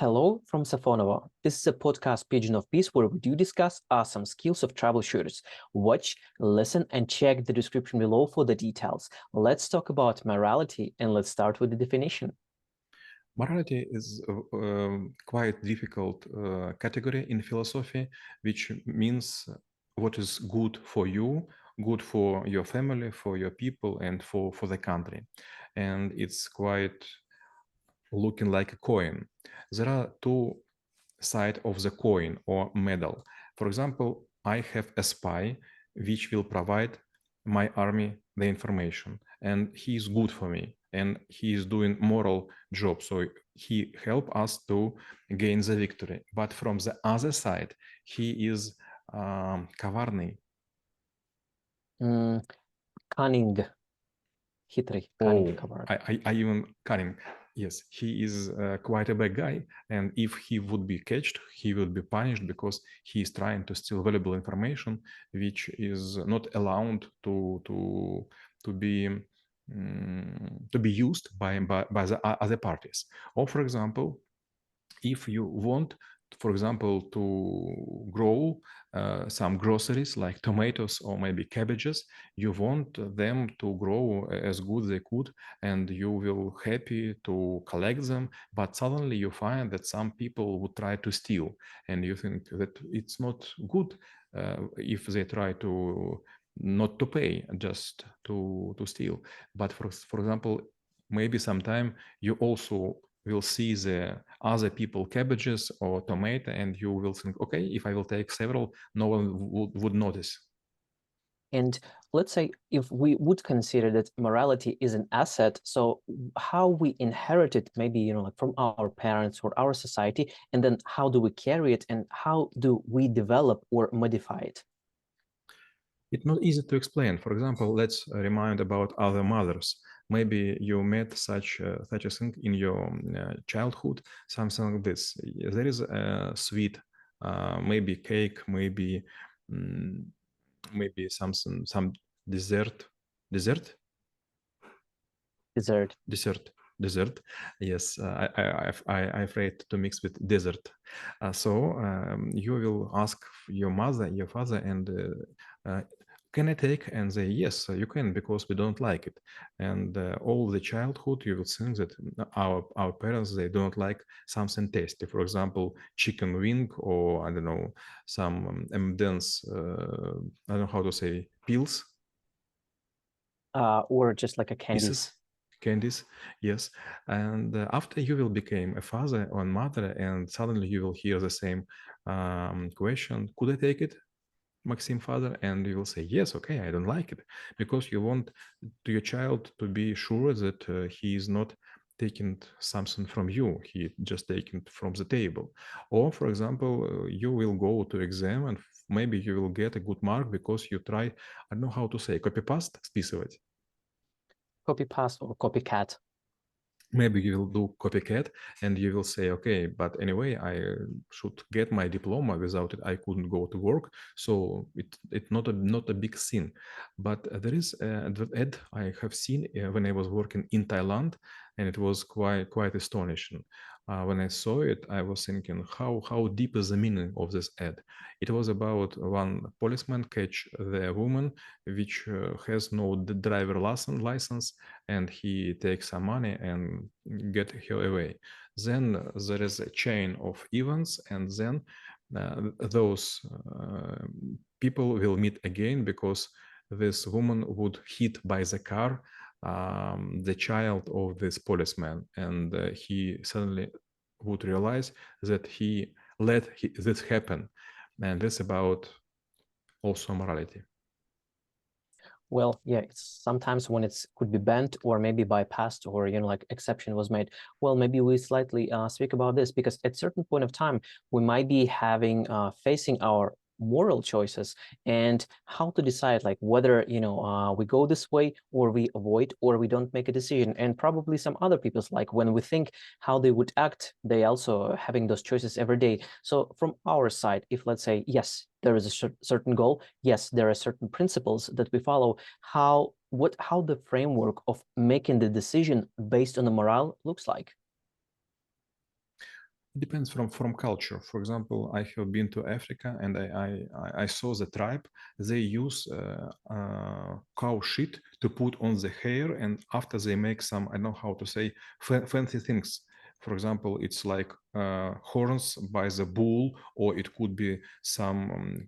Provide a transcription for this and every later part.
Hello from Safonovo. This is a podcast Pigeon of Peace where we do discuss awesome skills of troubleshooters. Watch, listen, and check the description below for the details. Let's talk about morality and let's start with the definition. Morality is quite difficult category in philosophy, which means what is good for you, good for your family, for your people, and for the country. And it's quite looking like a coin. There are two sides of the coin or medal. For example, I have a spy which will provide my army the information, and he is good for me, and he is doing moral job, so he help us to gain the victory. But from the other side, he is коварный. Cunning. Хитрый, cunning, коварный. I even cunning. Yes, he is quite a bad guy, and if he would be catched, he would be punished because he is trying to steal valuable information, which is not allowed to be used by the other parties. Or, for example, if you want, for example, to grow some groceries like tomatoes or maybe cabbages, you want them to grow as good as they could, and you will happy to collect them. But suddenly you find that some people would try to steal, and you think that it's not good if they try to not to pay, just to steal. But for example, maybe sometime you also will see the other people cabbages or tomato, and you will think, okay, if I will take several, no one would notice. And let's say if we would consider that morality is an asset, so how we inherit it, maybe, like from our parents or our society, and then how do we carry it and how do we develop or modify it? It's not easy to explain. For example, let's remind about other mothers. Maybe you met such a thing in your childhood, something like this. There is a sweet, maybe cake, maybe some dessert. Dessert. Dessert. Yes, I afraid to mix with dessert. So you will ask your mother, your father, and can I take? And say yes, you can, because we don't like it. And all the childhood you will think that our parents, they don't like something tasty. For example, chicken wing, or I don't know, some M&M's, I don't know how to say, pills. Or just like a candies, yes. And after you will become a father or mother, and suddenly you will hear the same question, could I take it, Maxim, father? And you will say yes, okay, I don't like it, because you want to your child to be sure that he is not taking something from you, he just taking from the table. Or, for example, you will go to exam and maybe you will get a good mark because you try, I don't know how to say, copy-paste, списывать. Copy-paste or copycat. Maybe you will do copycat and you will say, okay, but anyway, I should get my diploma. Without it, I couldn't go to work. So it's not a big sin. But there is an ad I have seen when I was working in Thailand, and it was quite astonishing. When I saw it, I was thinking, how deep is the meaning of this ad? It was about one policeman catch the woman which has no driver license, and he takes some money and get her away. Then there is a chain of events, and then those people will meet again, because this woman would hit by the car the child of this policeman, and he suddenly would realize that he let this happen. And that's about also morality. Well, yeah, it's sometimes when it could be banned or maybe bypassed, or, like exception was made. Well, maybe we slightly speak about this, because at certain point of time, we might be having, facing our moral choices and how to decide, like whether, we go this way or we avoid or we don't make a decision. And probably some other people's, like when we think how they would act, they also having those choices every day. So from our side, if let's say, yes, there is a certain goal, yes, there are certain principles that we follow, how the framework of making the decision based on the morale looks like. It depends from culture. For example, I have been to Africa and I saw the tribe. They use cow shit to put on the hair, and after they make some, I don't know how to say, fancy things. For example, it's like horns by the bull, or it could be some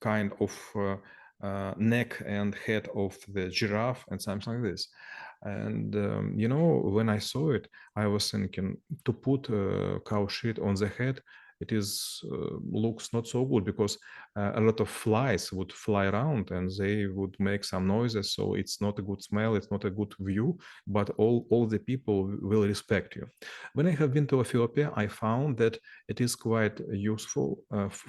kind of neck and head of the giraffe and something like this. And you know, when I saw it, I was thinking to put cow shit on the head. It is looks not so good because a lot of flies would fly around and they would make some noises. So it's not a good smell. It's not a good view. But all the people will respect you. When I have been to Ethiopia, I found that it is quite useful,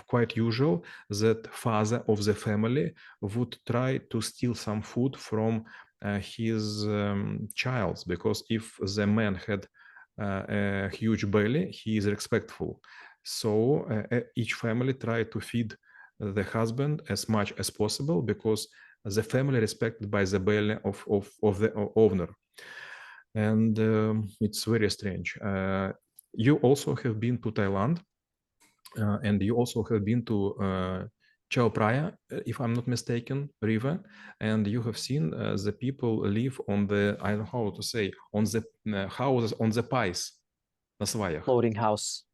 quite usual that father of the family would try to steal some food from his child, because if the man had a huge belly, he is respectful. So each family try to feed the husband as much as possible because the family respected by the belly of the owner. And it's very strange. You also have been to Thailand, and you also have been to Chao Phraya, if I'm not mistaken, river, and you have seen the people live on the, I don't know how to say, on the houses, on the pies, на сваях, Floating house.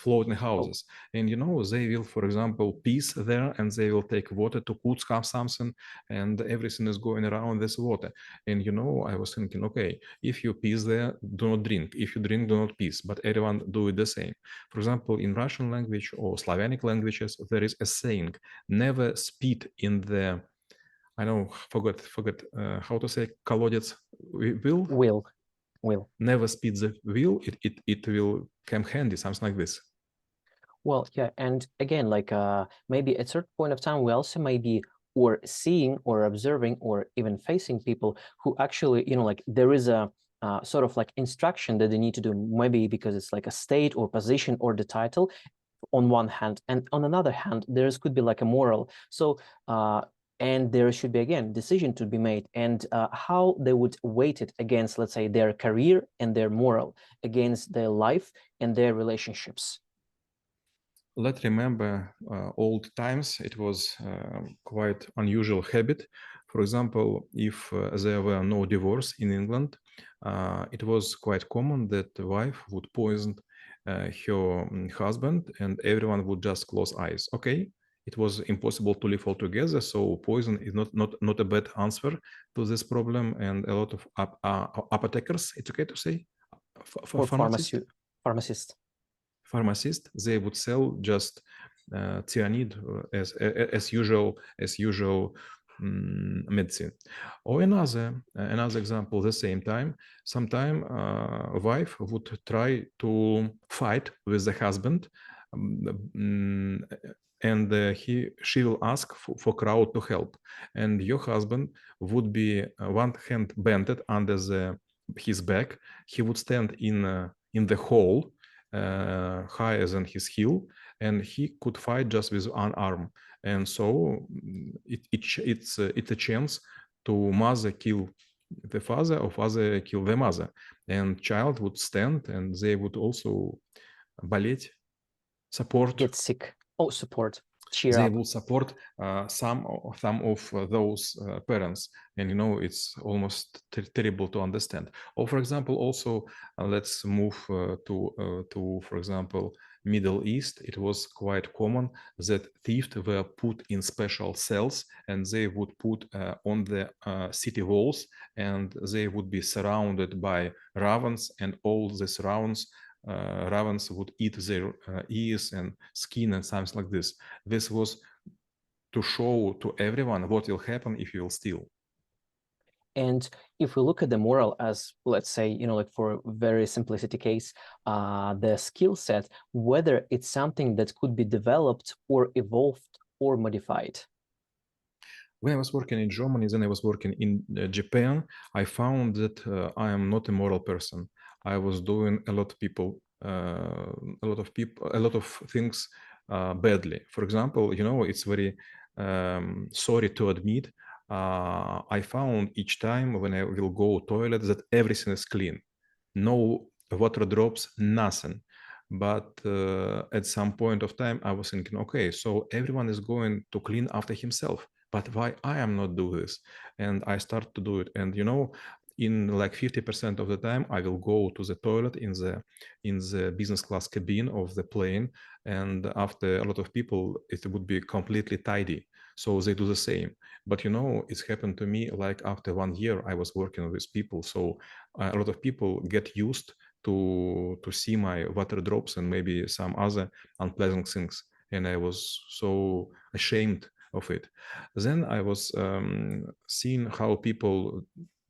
floating houses. And you know, they will, for example, piece there and they will take water to cook something, and everything is going around this water. And you know, I was thinking, okay, if you piece there, do not drink. If you drink, do not piece. But everyone do it the same. For example, in Russian language or Slavonic languages, there is a saying: never spit in the, I don't forget how to say колодец, will. Will. Never spit the wheel. It will come handy, something like this. Well, yeah, and again, like maybe at a certain point of time, we also may be or seeing or observing or even facing people who actually, you know, like there is a sort of like instruction that they need to do, maybe because it's like a state or position or the title on one hand, and on another hand, there could be like a moral. So, and there should be, again, decision to be made, and how they would weight it against, let's say, their career and their moral, against their life and their relationships. Let's remember old times. It was quite unusual habit. For example, if there were no divorce in England, it was quite common that the wife would poison her husband and everyone would just close eyes. Okay, it was impossible to live all together, so poison is not a bad answer to this problem. And a lot of apothekers, it's okay to say, Or pharmacists, they would sell just cyanide as usual medicine. Or another example, the same time, sometime a wife would try to fight with the husband, and she will ask for crowd to help, and your husband would be one hand bended under his back. He would stand in the hall higher than his heel, and he could fight just with one arm. And so it's a chance to mother kill the father or father kill the mother, and child would stand and they would also болеть, support, get sick. Oh, support, cheer they up. will support some of those parents, and you know, it's almost terrible to understand. Or for example, also let's move to for example Middle East. It was quite common that thieves were put in special cells, and they would put on the city walls, and they would be surrounded by ravens, and all these ravens would eat their ears and skin and something like this. This was to show to everyone what will happen if you will steal. And if we look at the moral as, let's say, you know, like for very simplicity case, the skill set, whether it's something that could be developed or evolved or modified. When I was working in Germany, then I was working in Japan, I found that I am not a moral person. I was doing a lot of things badly. For example, you know, it's very sorry to admit, I found each time when I will go toilet that everything is clean, no water drops, nothing. But at some point of time, I was thinking, okay, so everyone is going to clean after himself, but why I am not do this? And I start to do it. And you know, in like 50% of the time, I will go to the toilet in the business class cabin of the plane. And after a lot of people, it would be completely tidy. So they do the same. But you know, it's happened to me like after 1 year, I was working with people. So a lot of people get used to see my water drops and maybe some other unpleasant things. And I was so ashamed of it. Then I was seeing how people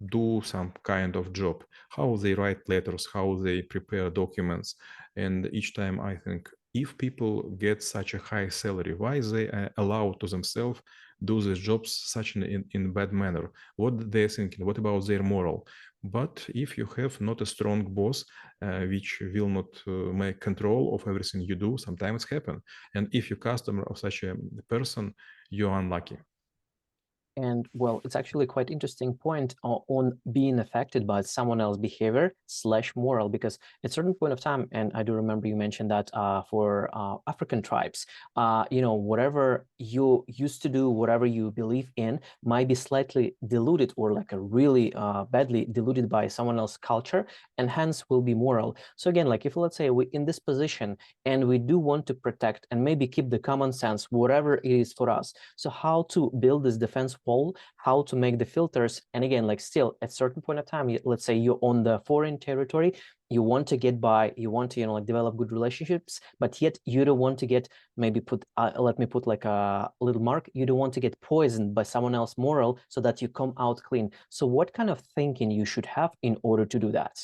do some kind of job, how they write letters, how they prepare documents. And each time I think, if people get such a high salary, why they allow to themselves do these jobs such in bad manner? What they're thinking? What about their moral? But if you have not a strong boss, which will not make control of everything you do, sometimes it happen. And if you're customer of such a person, you're unlucky. And well, it's actually quite interesting point on being affected by someone else's behavior / moral, because at a certain point of time, and I do remember you mentioned that for African tribes, you know, whatever you used to do, whatever you believe in might be slightly diluted or like a really badly diluted by someone else's culture, and hence will be moral. So again, like if let's say we're in this position and we do want to protect and maybe keep the common sense, whatever it is for us. So how to build this defense wall, how to make the filters. And again, like still at certain point of time, let's say you're on the foreign territory, you want to get by, you want to, you know, like develop good relationships, but yet you don't want to get maybe put, let me put like a little mark, you don't want to get poisoned by someone else's moral so that you come out clean. So what kind of thinking you should have in order to do that?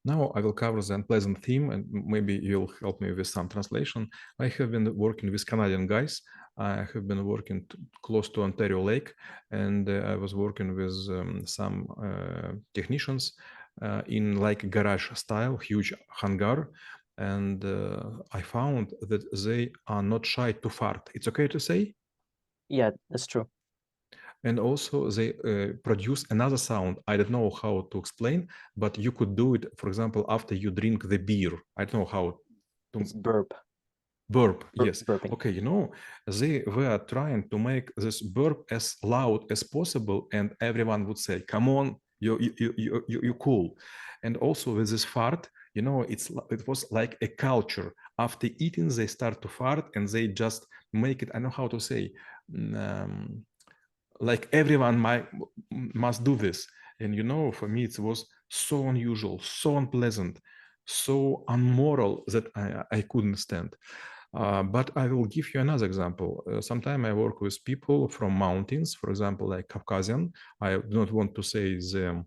Now I will cover the unpleasant theme, and maybe you'll help me with some translation. I have been working with Canadian guys. I have been working close to Ontario Lake, and I was working with some technicians in like garage style, huge hangar. And I found that they are not shy to fart. It's okay to say? Yeah, that's true. And also they produce another sound. I don't know how to explain, but you could do it, for example, after you drink the beer. I don't know how to It's burp. burp. Yes. Burping. Okay, you know, they were trying to make this burp as loud as possible, and everyone would say, come on, you cool. And also with this fart, you know, it was like a culture. After eating, they start to fart and they just make it, I don't know how to say, like everyone must do this. And you know, for me it was so unusual, so unpleasant, so unmoral that I couldn't stand. But I will give you another example. Sometimes I work with people from mountains, for example, like Caucasian. I do not want to say the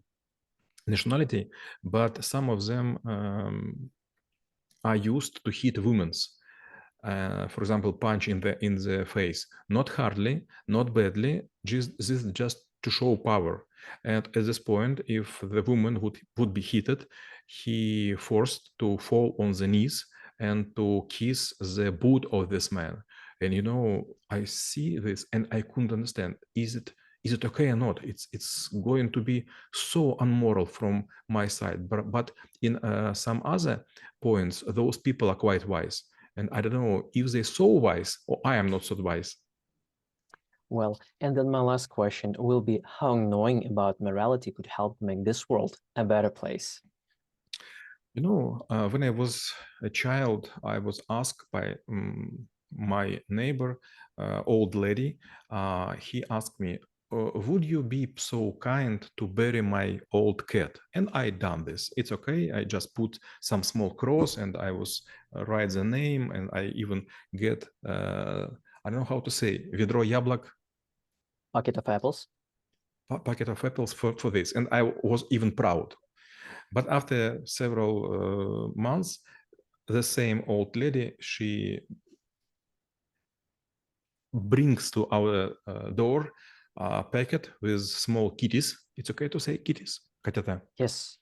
nationality, but some of them are used to hit women's. For example, punch in the face, not hardly, not badly, just to show power. And at this point, if the woman would be hit, he forced to fall on the knees and to kiss the boot of this man. And you know, I see this and I couldn't understand. Is it okay or not? It's going to be so unmoral from my side. But in some other points, those people are quite wise. And I don't know if they're so wise or I am not so wise. Well, and then my last question will be how knowing about morality could help make this world a better place. You know, when I was a child, I was asked by my neighbor, old lady. He asked me, would you be so kind to bury my old cat? And I done this. It's okay. I just put some small cross and I was write the name and I even get, I don't know how to say, ведро яблок. Bucket of apples. Packet of apples for this. And I was even proud. But after several months, the same old lady, she brings to our door a packet with small kitties. It's okay to say kitties, котята. Yes.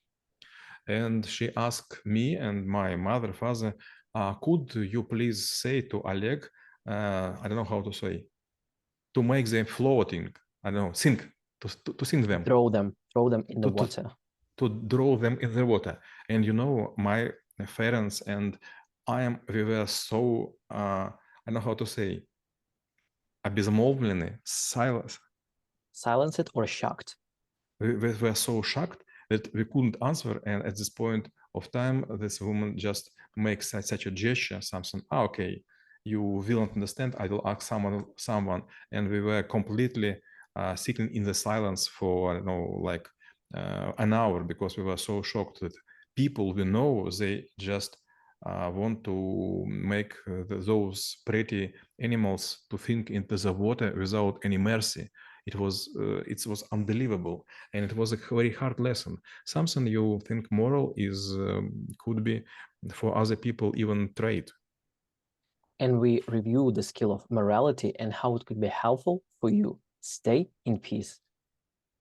And she asked me and my mother, father, could you please say to Oleg, I don't know how to say, to make them floating, I don't know, sink, to sink them. Throw them in the to, water. to draw them in the water. And you know, my parents, and we were so I don't know how to say, обезмолвлены, Silence it or shocked. we were so shocked that we couldn't answer. And at this point of time, this woman just makes such a gesture, something, okay, you will not understand, I will ask someone. And we were completely sitting in the silence for, I don't know, like an hour, because we were so shocked that people we know, they just want to make those pretty animals to think into the water without any mercy. It was unbelievable, and it was a very hard lesson. Something you think moral is could be for other people even trait. And we review the skill of morality and how it could be helpful for you. Stay in peace.